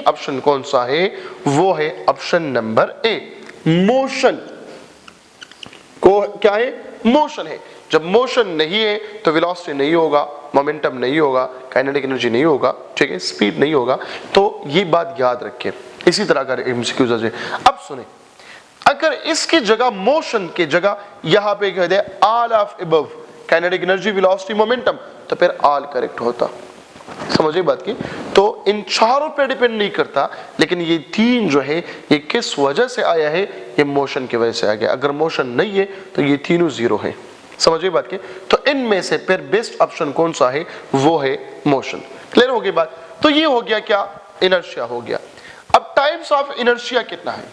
Option कौन सा है? वो है ऑप्शन नंबर ए, मोशन। को क्या है? मोशन है। जब मोशन नहीं है तो वेलोसिटी नहीं होगा, मोमेंटम नहीं होगा, काइनेटिक एनर्जी नहीं होगा, ठीक है, स्पीड नहीं होगा। तो ये बात याद रखिए। इसी तरह का एमसीक्यूज है। अब सुने, अगर इसकी जगह मोशन की जगह यहां पे कह they all of above, kinetic energy, velocity, momentum, तो फिर ऑल करेक्ट होता। समझिए बात की। तो इन चारों पे डिपेंड नहीं करता, लेकिन ये तीन जो है ये किस वजह से आया है? ये मोशन की वजह से आ गया। अगर मोशन नहीं है तो ये तीनों जीरो है। समझिए बात की। तो इनमें से फिर बेस्ट ऑप्शन कौन सा है? वो है मोशन। क्लियर हो गई बात? तो ये हो गया क्या? इनर्शिया हो गया। अब टाइप्स ऑफ इनर्शिया कितना है?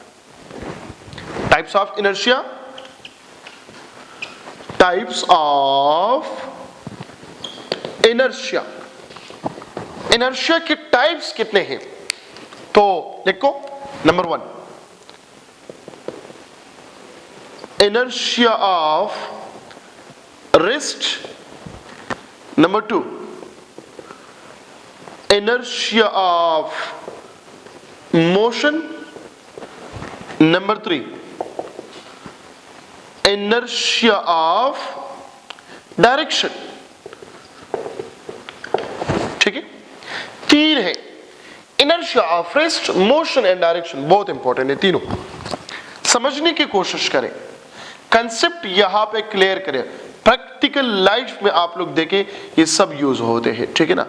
Types of inertia, types of inertia, inertia के टाइप्स कितने हैं? तो देखो, number 1 inertia of rest, number 2 inertia of motion, number 3 inertia of direction। ठीक है, 3 है। inertia of rest, motion and direction बहुत इंपॉर्टेंट है तीनों। समझने की कोशिश करें, कंसेप्ट यहां पे क्लियर करें। प्रैक्टिकल लाइफ में आप लोग देखें ये सब यूज होते हैं, ठीक है ना।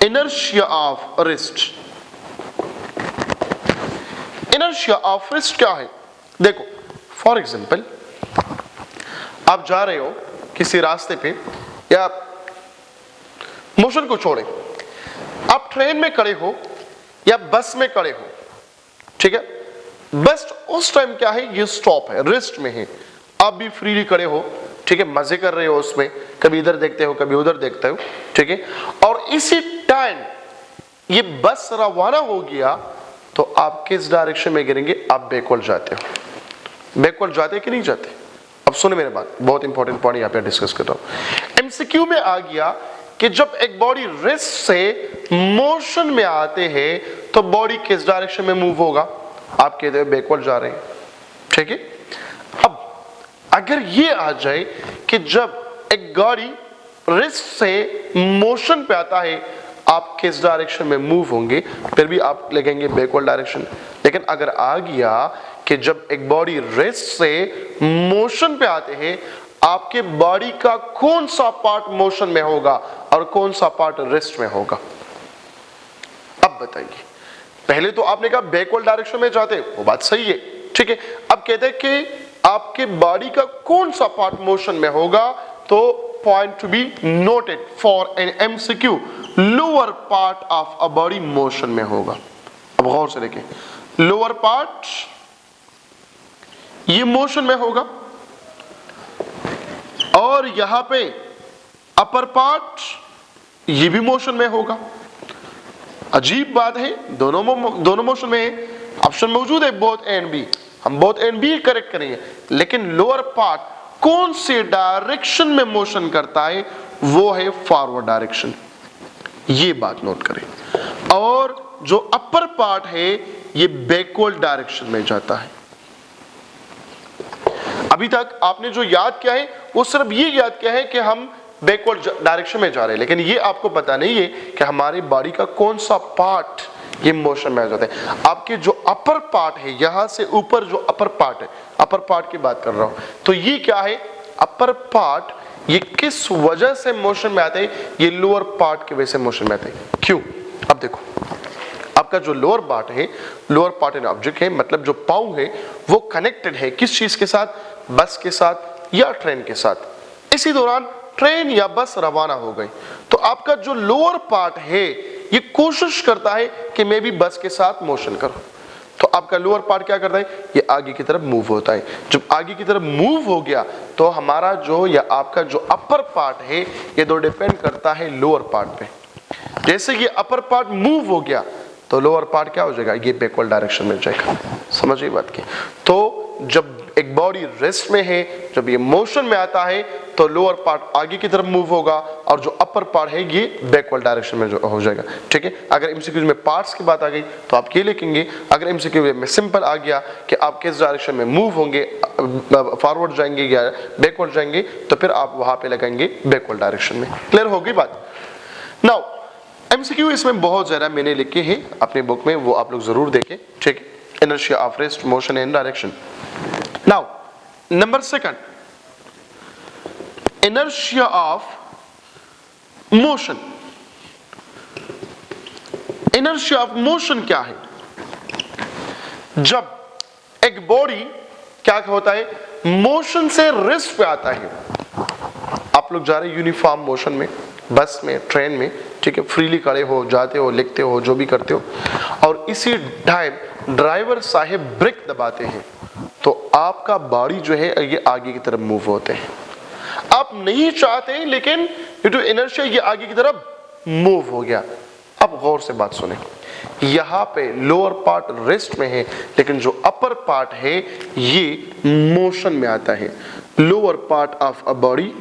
Inertia of rest, inertia of rest क्या है? देखो, फॉर एग्जांपल आप जा रहे हो किसी रास्ते पे, या मोशन को छोड़े, आप ट्रेन में खड़े हो या बस में खड़े हो, ठीक है। बस उस टाइम क्या है? ये स्टॉप है, रेस्ट में है। आप भी फ्रीली खड़े हो, ठीक है, मजे कर रहे हो उसमें, कभी इधर देखते हो कभी उधर देखते हो, ठीक है। और इसी टाइम ये बस रवाना हो गया तो आप किस डायरेक्शन में गिरेंगे? आप बैकवर्ड जाते हो। बैकवर्ड जाते कि नहीं जाते? अब सुने मेरे बात, बहुत इंपॉर्टेंट पॉइंट यहां पे डिस्कस कर रहा हूं। एमसीक्यू में आ गया कि जब एक बॉडी रेस्ट से मोशन में आते हैं तो बॉडी किस डायरेक्शन में मूव होगा? आप कहते हो बैकवर्ड जा रहे हैं, ठीक है। अब अगर ये आ जाए कि जब एक गाड़ी रेस्ट से मोशन पे आता है आप किस डायरेक्शन में मूव होंगे? फिर भी आप लगेंगे बैकवर्ड डायरेक्शन। लेकिन अगर आ गया कि जब एक बॉडी रेस्ट से मोशन पे आते हैं, आपके बॉडी का कौन सा पार्ट मोशन में होगा और कौन सा पार्ट रेस्ट में होगा? अब बताइए। पहले तो आपने कहा बैकवर्ड डायरेक्शन में जाते, वो बात सही है, ठीक है। अब कहते हैं कि आपके बॉडी का कौन सा पार्ट मोशन में होगा, तो point to be noted for an MCQ, lower part of a body motion में होगा। अब गौर से देखें, लोअर पार्ट ये मोशन में होगा और यहां पे अपर पार्ट ये भी मोशन में होगा। अजीब बात है, दोनों मोशन में है। ऑप्शन मौजूद है बोथ ए एंड बी, हम both A and B correct करेंगे, लेकिन लोअर पार्ट कौन से डायरेक्शन में मोशन करता है? वो है फॉरवर्ड डायरेक्शन। ये बात नोट करें। और जो अपर पार्ट है ये बैकवर्ड डायरेक्शन में जाता है। अभी तक आपने जो याद किया है वो सिर्फ ये याद किया है कि हम बैकवर्ड डायरेक्शन में जा रहे हैं, लेकिन ये आपको पता नहीं है कि हमारी बॉडी का कौन सा पार्ट ये मोशन में आ जाता है। आपके जो अपर पार्ट है, यहां से ऊपर जो अपर पार्ट है, अपर पार्ट की बात कर रहा हूं, तो ये क्या है? अपर पार्ट ये किस वजह से मोशन में आते हैं? ये लोअर पार्ट की वजह से मोशन में आते हैं। क्यों? अब देखो, आपका जो लोअर पार्ट है, लोअर पार्ट इन ऑब्जेक्ट है, मतलब जो पाँव है वो कनेक्टेड है किस चीज के साथ? बस के साथ या ट्रेन के साथ। इसी दौरान ट्रेन या बस रवाना हो गई तो आपका जो लोअर पार्ट है ये कोशिश करता है कि मैं भी बस के साथ मोशन करूं, तो आपका लोअर पार्ट क्या करता है? ये आगे की तरफ मूव होता है। जब आगे की तरफ मूव हो गया तो हमारा जो या आपका जो अपर पार्ट है ये तो डिपेंड करता है लोअर पार्ट पे। जैसे ये अपर पार्ट मूव हो गया तो लोअर पार्ट क्या हो जाएगा? ये बैकवर्ड डायरेक्शन में जाएगा। समझिए बात की। तो जब एक एक बॉडी रेस्ट में है, जब ये मोशन में आता है तो लोअर पार्ट आगे की तरफ मूव होगा और जो अपर पार्ट है ये बैकवर्ड डायरेक्शन में जो हो जाएगा। ठीक है, अगर एमसीक्यू में पार्ट्स की बात आ गई तो आप ये लिखेंगे, अगर एमसीक्यू में सिंपल आ गया कि आप किस डायरेक्शन में मूव होंगे, फॉरवर्ड जाएंगे या बैकवर्ड जाएंगे, तो फिर आप वहां पे लगाएंगे बैकवर्ड डायरेक्शन में। क्लियर हो गई बात? नाउ एमसीक्यू इसमें बहुत ज्यादा मैंने लिखे हैं अपने बुक में, वो आप लोग जरूर देखें। ठीक है, inertia of rest, motion and direction. Now number second, inertia of motion. inertia of motion क्या है? जब एक बॉडी क्या होता है, मोशन से रेस्ट पे आता है। आप लोग जा रहे हैं यूनिफॉर्म मोशन में, बस में, ट्रेन में, ठीक है, फ्रीली खड़े हो, जाते हो, लिखते हो, जो भी करते हो, और इसी टाइम ड्राइवर साहब ब्रेक दबाते हैं तो आपका बॉडी जो है ये आगे की तरफ मूव होते हैं। आप नहीं चाहते लेकिन ड्यू टू इनर्शिया ये आगे की तरफ मूव हो गया। अब गौर से बात सुने, यहां पे लोअर पार्ट रेस्ट में है लेकिन जो अपर पार्ट है ये मोशन में आता है। Lower part of a body,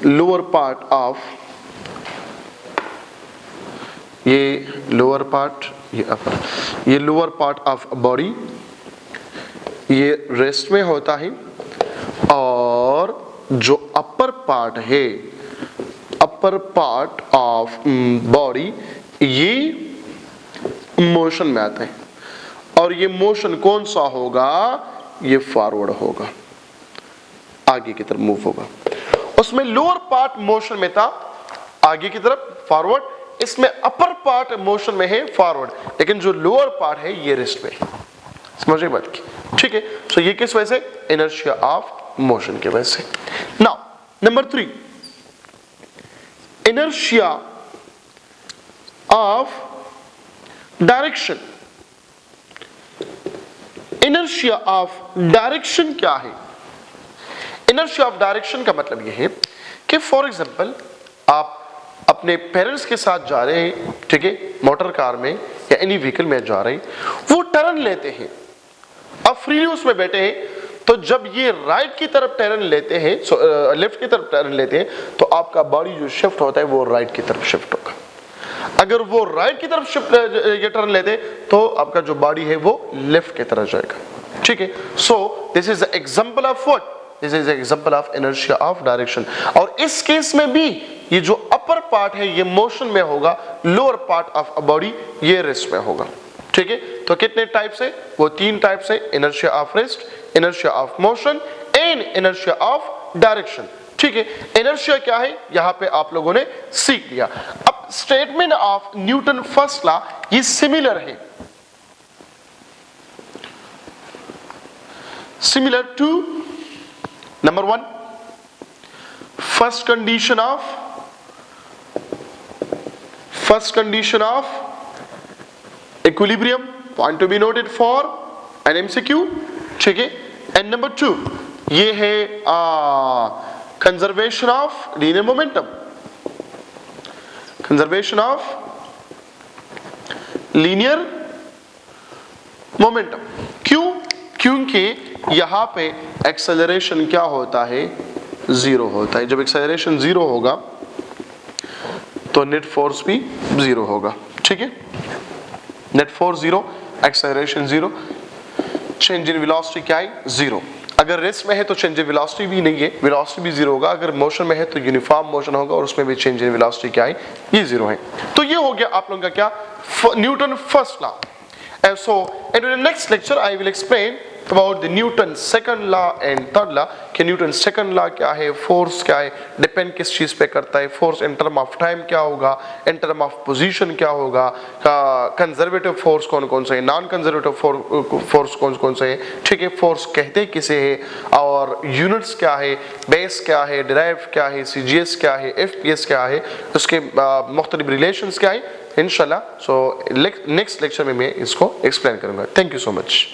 lower part of, ये लोअर पार्ट, ये अपर, ये लोअर पार्ट ऑफ बॉडी ये रेस्ट में होता है और जो अपर पार्ट है, अपर पार्ट ऑफ बॉडी ये मोशन में आता है। और ये मोशन कौन सा होगा? ये फॉरवर्ड होगा, आगे की तरफ मूव होगा। उसमें लोअर पार्ट मोशन में था आगे की तरफ फॉरवर्ड, इसमें अपर पार्ट मोशन में है फॉरवर्ड, लेकिन जो लोअर पार्ट है ये रेस्ट में है। समझिए बात की? ठीक है, सो ये किस वजह से? इनर्शिया ऑफ मोशन की वजह से। Now number 3, inertia of direction. Inertia of direction क्या है? इनर्शिया ऑफ डायरेक्शन का मतलब यह है कि फॉर एग्जांपल आप अपने पेरेंट्स के साथ जा रहे हैं, ठीक है, मोटर कार में या एनी व्हीकल में जा रहे हैं, वो टर्न लेते हैं, आप फ्रीली उसमें बैठे हैं, तो जब ये राइट की तरफ टर्न लेते हैं, लेफ्ट की तरफ टर्न लेते हैं, तो आपका बॉडी जो शिफ्ट होता है वो राइट की तरफ शिफ्ट होगा। अगर वो राइट की तरफ शिफ्ट ये टर्न लेते हैं तो आपका जो बॉडी है वो लेफ्ट की तरफ जाएगा। ठीक है, so this is example of what? This is example of inertia of direction. और इस केस में भी ये जो अपर पार्ट है ये मोशन में होगा, लोअर पार्ट ऑफ बॉडी ये रेस्ट में होगा। ठीक है, तो कितने टाइप्स है? वो 3 टाइप्स है, inertia of rest, inertia of motion and inertia of direction. ठीक है, इनर्शिया क्या है यहां पे आप लोगों ने सीख लिया। अब statement of Newton first law ये सिमिलर है, similar to number 1, first condition of equilibrium, point to be noted for an MCQ। ठीक है, एंड नंबर 2 ये है conservation of linear momentum, conservation of linear momentum. क्यों? क्योंकि यहां पे एक्सेलरेशन क्या होता है? 0 होता है। जब एक्सेलरेशन 0 होगा तो नेट फोर्स भी 0 होगा। ठीक है, net force 0, acceleration 0, change in velocity क्या है? 0। अगर रेस्ट में है तो चेंज इन वेलोसिटी भी नहीं है, वेलोसिटी भी 0 होगा। अगर मोशन में है तो यूनिफॉर्म मोशन होगा और उसमें भी चेंज इन वेलोसिटी क्या है? ये 0 है। तो ये हो गया आप लोगों का क्या? Newton first law. So in the next lecture I will explain about the Newton second law and third law कि न्यूटन सेकंड लॉ क्या है, फोर्स क्या है, डिपेंड किस चीज पे करता है, force in term of time क्या होगा, इन टर्म ऑफ पोजीशन क्या होगा, कंजर्वेटिव फोर्स कौन कौन से है, नॉन कंजर्वेटिव फोर्स कौन कौन से है, ठीक है, फोर्स कहते किसे है, और यूनिट्स क्या है, बेस क्या है, डिराइव क्या है, सीजीएस क्या है, एफपीएस क्या है, उसके मुख्तलिफ रिलेशंस क्या है, इंशाल्लाह। सो नेक्स्ट लेक्चर में मैं इसको एक्सप्लेन करूंगा। Thank you so much.